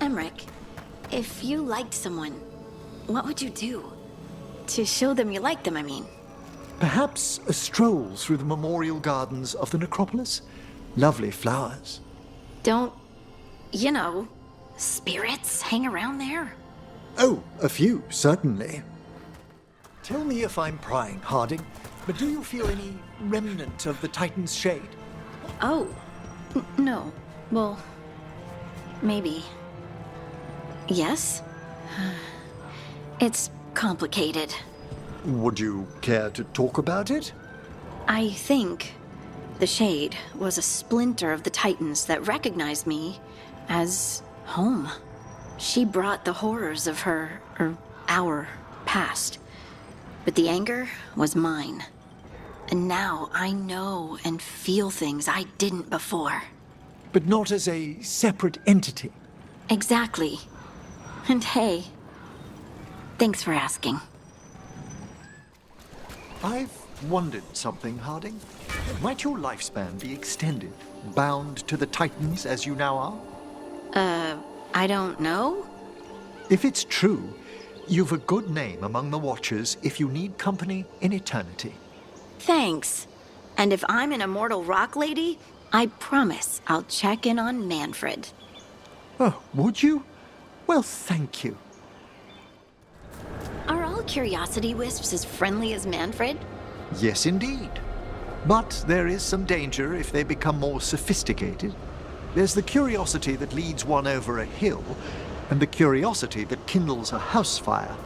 Emmrich, if you liked someone, what would you do? To show them you like them, I mean. Perhaps a stroll through the memorial gardens of the necropolis? Lovely flowers. Don't, spirits hang around there? Oh, a few, certainly. Tell me if I'm prying, Harding, but do you feel any remnant of the Titan's shade? Oh, no. Well, maybe. Yes? It's complicated. Would you care to talk about it? I think the Shade was a splinter of the Titans that recognized me as home. She brought the horrors of our past. But the anger was mine. And now I know and feel things I didn't before. But not as a separate entity. Exactly. And hey, thanks for asking. I've wondered something, Harding. Might your lifespan be extended, bound to the Titans as you now are? I don't know. If it's true, you've a good name among the Watchers if you need company in eternity. Thanks. And if I'm an immortal rock lady, I promise I'll check in on Manfred. Oh, would you? Well, thank you. Are all curiosity wisps as friendly as Manfred? Yes, indeed. But there is some danger if they become more sophisticated. There's the curiosity that leads one over a hill, and the curiosity that kindles a house fire.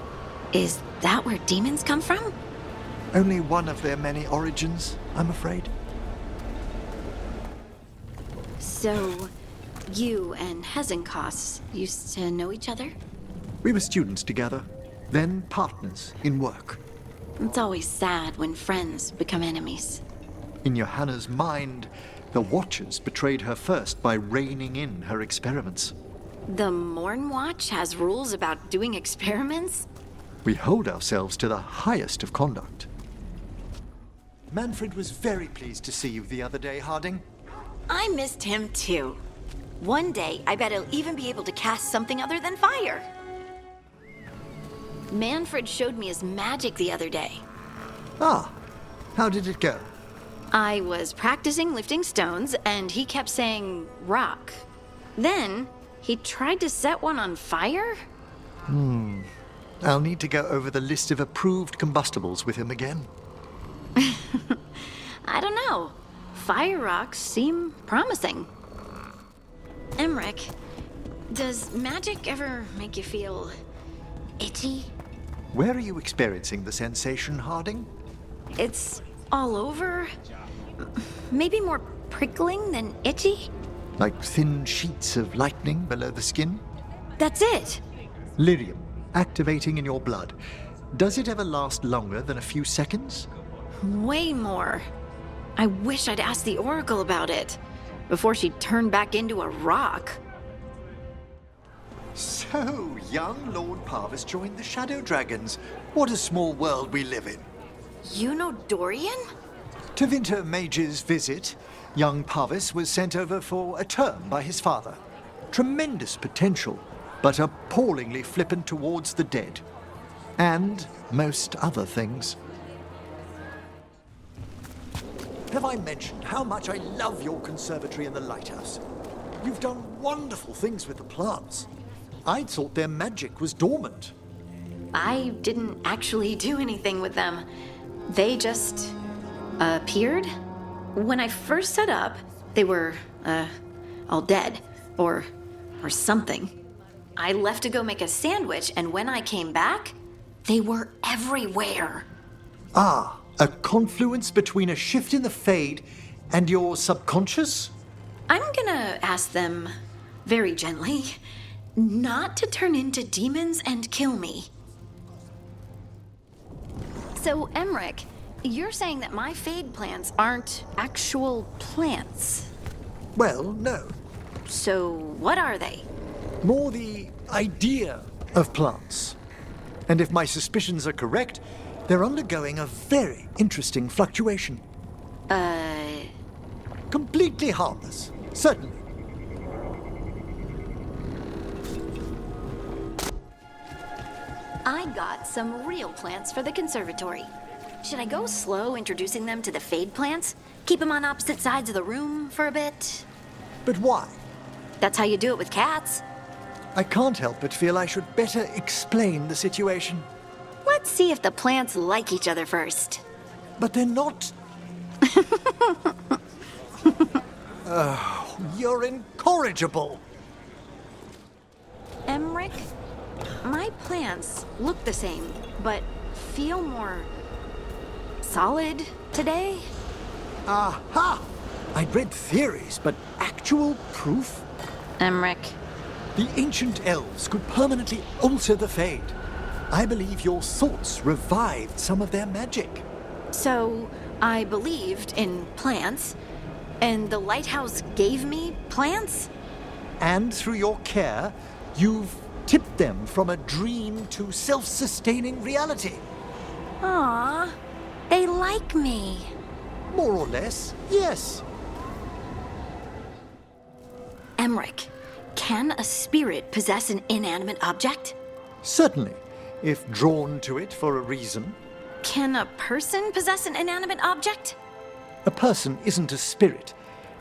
Is that where demons come from? Only one of their many origins, I'm afraid. So, you and Hezenkos used to know each other? We were students together, then partners in work. It's always sad when friends become enemies. In Johanna's mind, the Watchers betrayed her first by reining in her experiments. The Morn Watch has rules about doing experiments? We hold ourselves to the highest of conduct. Manfred was very pleased to see you the other day, Harding. I missed him too. One day, I bet he'll even be able to cast something other than fire. Manfred showed me his magic the other day. Ah, how did it go? I was practicing lifting stones, and he kept saying, rock. Then, he tried to set one on fire? I'll need to go over the list of approved combustibles with him again. I don't know. Fire rocks seem promising. Emmrich, does magic ever make you feel itchy? Where are you experiencing the sensation, Harding? It's all over. Maybe more prickling than itchy? Like thin sheets of lightning below the skin? That's it. Lyrium, activating in your blood. Does it ever last longer than a few seconds? Way more. I wish I'd asked the Oracle about it before she turned back into a rock. So, young Lord Parvis joined the Shadow Dragons. What a small world we live in. You know Dorian? Tevinter Mage's visit, young Parvis was sent over for a term by his father. Tremendous potential, but appallingly flippant towards the dead. And most other things. Have I mentioned how much I love your conservatory and the lighthouse? You've done wonderful things with the plants. I'd thought their magic was dormant. I didn't actually do anything with them. They just appeared. When I first set up, they were, all dead. Or something. I left to go make a sandwich, and when I came back, they were everywhere. Ah, a confluence between a shift in the Fade and your subconscious? I'm gonna ask them, very gently, not to turn into demons and kill me. So, Emmrich, you're saying that my Fade plants aren't actual plants? Well, no. So, what are they? More the idea of plants. And if my suspicions are correct, they're undergoing a very interesting fluctuation. Completely harmless, certainly. I got some real plants for the conservatory. Should I go slow introducing them to the fade plants? Keep them on opposite sides of the room for a bit? But why? That's how you do it with cats. I can't help but feel I should better explain the situation. Let's see if the plants like each other first. But they're not. You're incorrigible. Emmrich, my plants look the same, but feel more solid today. Aha! I'd read theories, but actual proof? Emmrich. The ancient elves could permanently alter the fade. I believe your thoughts revived some of their magic. So, I believed in plants, and the lighthouse gave me plants? And through your care, you've tipped them from a dream to self-sustaining reality. Aww, they like me. More or less, yes. Emmrich, can a spirit possess an inanimate object? Certainly, if drawn to it for a reason. Can a person possess an inanimate object? A person isn't a spirit.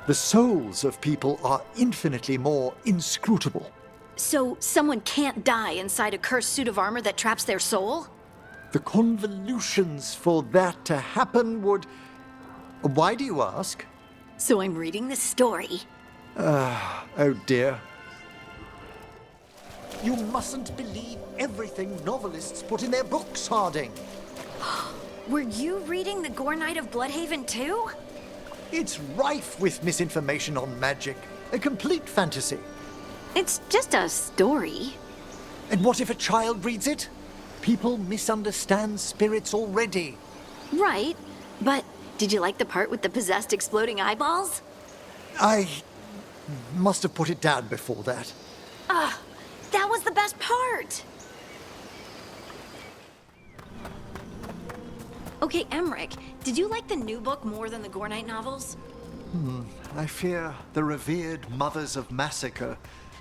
The souls of people are infinitely more inscrutable. So someone can't die inside a cursed suit of armor that traps their soul? The convolutions for that to happen would... Why do you ask? So I'm reading this story. Oh dear. You mustn't believe everything novelists put in their books, Harding. Were you reading The Gore Knight of Bloodhaven too? It's rife with misinformation on magic. A complete fantasy. It's just a story. And what if a child reads it? People misunderstand spirits already. Right, but did you like the part with the possessed exploding eyeballs? I must have put it down before that. That was the best part! Okay, Emmrich, did you like the new book more than the Gore Knight novels? I fear the revered mothers of massacre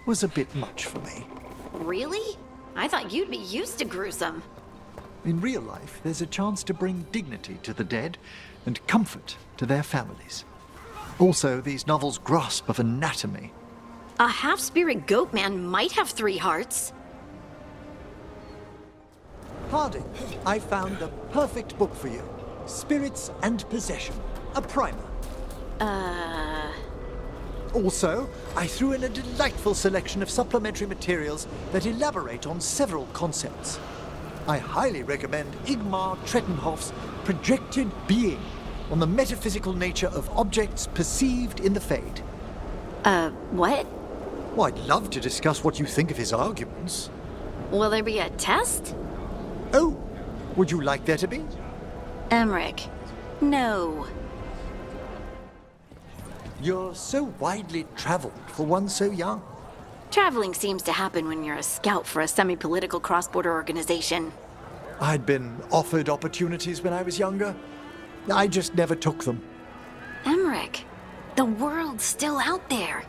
was a bit much for me. Really? I thought you'd be used to gruesome. In real life, there's a chance to bring dignity to the dead and comfort to their families. Also, these novels grasp of anatomy. A half-spirit goat man might have 3 hearts. Harding, I found the perfect book for you. Spirits and Possession, a primer. Also, I threw in a delightful selection of supplementary materials that elaborate on several concepts. I highly recommend Igmar Trettenhoff's Projected Being on the metaphysical nature of objects perceived in the Fade. What? Well, I'd love to discuss what you think of his arguments. Will there be a test? Oh, would you like there to be? Emmrich, no. You're so widely traveled for one so young. Traveling seems to happen when you're a scout for a semi-political cross-border organization. I'd been offered opportunities when I was younger. I just never took them. Emmrich, the world's still out there.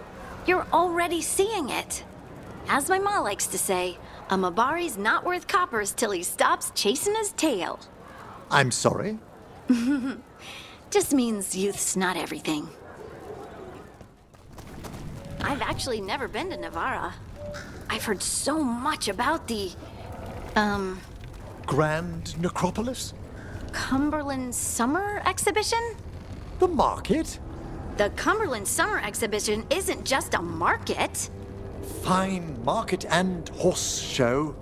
You're already seeing it. As my ma likes to say, a Mabari's not worth coppers till he stops chasing his tail. I'm sorry. Just means youth's not everything. I've actually never been to Navarra. I've heard so much about the, Grand Necropolis? Cumberland Summer Exhibition? The market? The Cumberland Summer Exhibition isn't just a market. Fine market and horse show.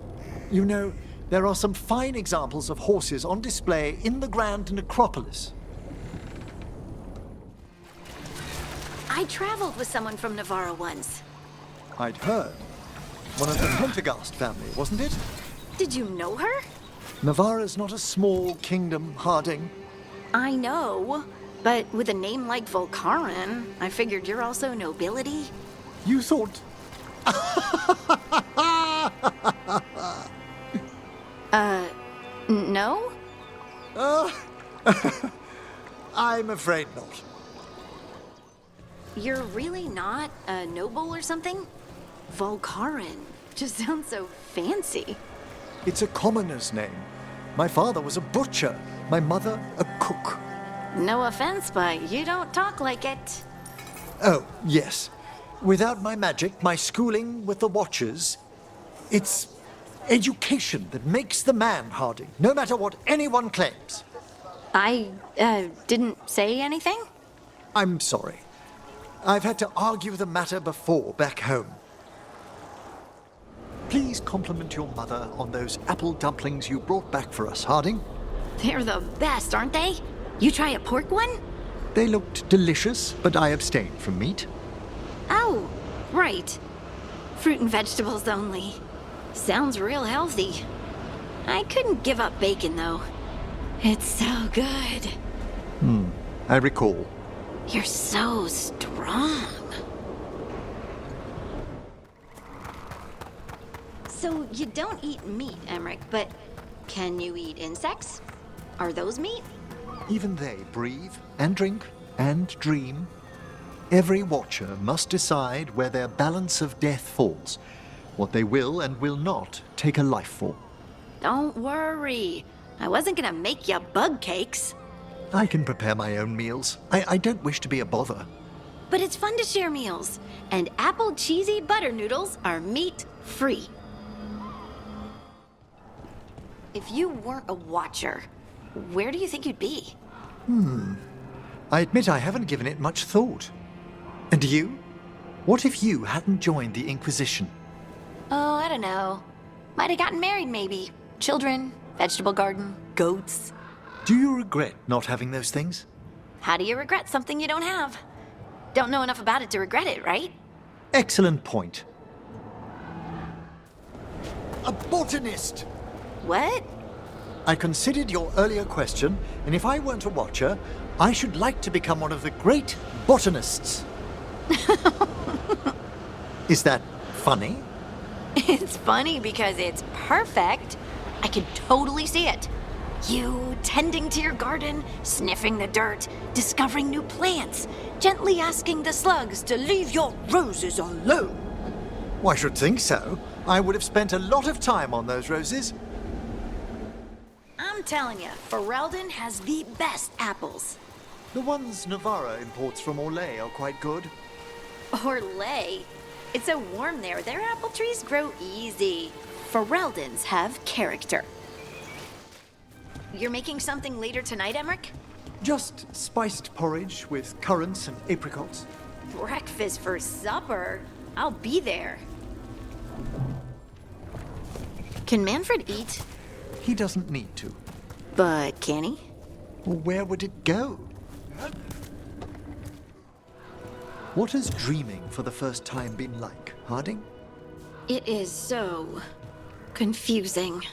You know, there are some fine examples of horses on display in the Grand Necropolis. I traveled with someone from Navarra once. I'd heard. One of the Pendergast family, wasn't it? Did you know her? Navarra's not a small kingdom, Harding. I know, but with a name like Volcaran, I figured you're also nobility. You thought... No? I'm afraid not. You're really not a noble or something? Volcaran just sounds so fancy. It's a commoner's name. My father was a butcher, my mother a cook. No offense, but you don't talk like it. Oh, yes. Without my magic, my schooling with the Watchers, it's education that makes the man, Harding, no matter what anyone claims. I, didn't say anything? I'm sorry. I've had to argue the matter before back home. Please compliment your mother on those apple dumplings you brought back for us, Harding. They're the best, aren't they? You try a pork one? They looked delicious, but I abstained from meat. Oh, right. Fruit and vegetables only. Sounds real healthy. I couldn't give up bacon, though. It's so good. I recall. You're so strong. So you don't eat meat, Emmrich, but can you eat insects? Are those meat? Even they breathe and drink and dream. Every Watcher must decide where their balance of death falls, what they will and will not take a life for. Don't worry. I wasn't gonna make you bug cakes. I can prepare my own meals. I don't wish to be a bother. But it's fun to share meals, and apple cheesy butter noodles are meat-free. If you weren't a Watcher, where do you think you'd be? I admit I haven't given it much thought. And you? What if you hadn't joined the Inquisition? Oh, I don't know. Might have gotten married, maybe. Children, vegetable garden, goats. Do you regret not having those things? How do you regret something you don't have? Don't know enough about it to regret it, right? Excellent point. A botanist! What? I considered your earlier question, and if I weren't a Watcher, I should like to become one of the great botanists. Is that funny? It's funny because it's perfect. I can totally see it. You tending to your garden, sniffing the dirt, discovering new plants, gently asking the slugs to leave your roses alone. Well, I should think so. I would have spent a lot of time on those roses. I'm telling you, Ferelden has the best apples. The ones Navarra imports from Orlais are quite good. Orlais? It's so warm there. Their apple trees grow easy. Fereldens have character. You're making something later tonight, Emmrich? Just spiced porridge with currants and apricots. Breakfast for supper? I'll be there. Can Manfred eat? He doesn't need to. But can he? Well, where would it go? What has dreaming for the first time been like, Harding? It is so confusing.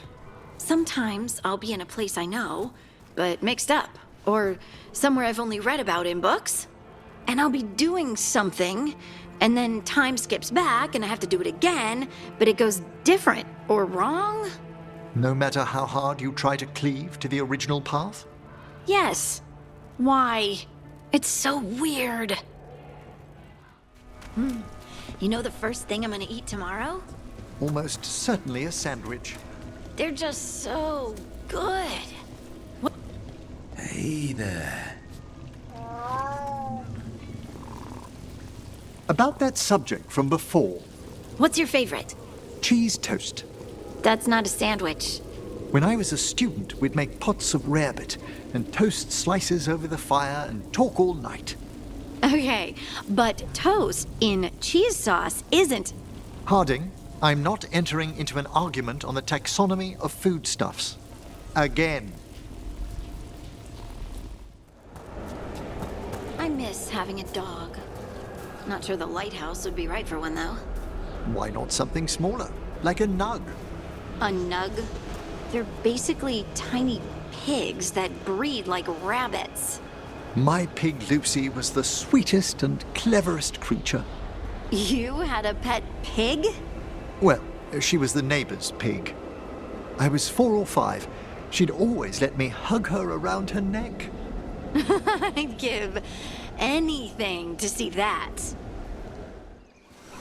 Sometimes I'll be in a place I know, but mixed up, or somewhere I've only read about in books. And I'll be doing something, and then time skips back and I have to do it again, but it goes different or wrong. No matter how hard you try to cleave to the original path? Yes. Why? It's so weird. You know the first thing I'm gonna eat tomorrow? Almost certainly a sandwich. They're just so good. Hey there. About that subject from before, What's your favorite? cheese toast. That's not a sandwich. When I was a student, we'd make pots of rarebit and toast slices over the fire and talk all night. Okay, but toast in cheese sauce isn't. Harding, I'm not entering into an argument on the taxonomy of foodstuffs. Again. I miss having a dog. Not sure the lighthouse would be right for one, though. Why not something smaller, like a nug? A nug? They're basically tiny pigs that breed like rabbits. My pig Lucy was the sweetest and cleverest creature. You had a pet pig? Well, she was the neighbor's pig. I was 4 or 5. She'd always let me hug her around her neck. I'd give anything to see that.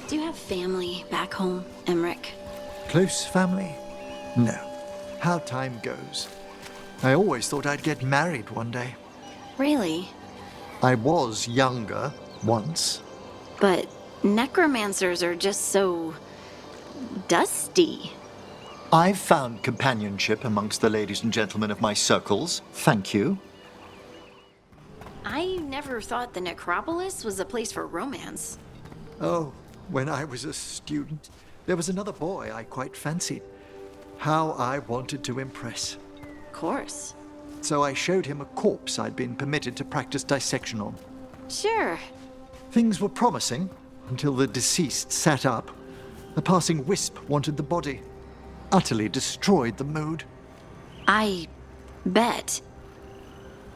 Do you have family back home, Emmrich? Close family? No. How time goes. I always thought I'd get married one day. Really? I was younger once. But necromancers are just so dusty. I've found companionship amongst the ladies and gentlemen of my circles. Thank you. I never thought the necropolis was a place for romance. Oh, when I was a student, there was another boy I quite fancied. How I wanted to impress. Of course. So I showed him a corpse I'd been permitted to practice dissection on. Sure. Things were promising until the deceased sat up. A passing wisp wanted the body. Utterly destroyed the mood. I bet.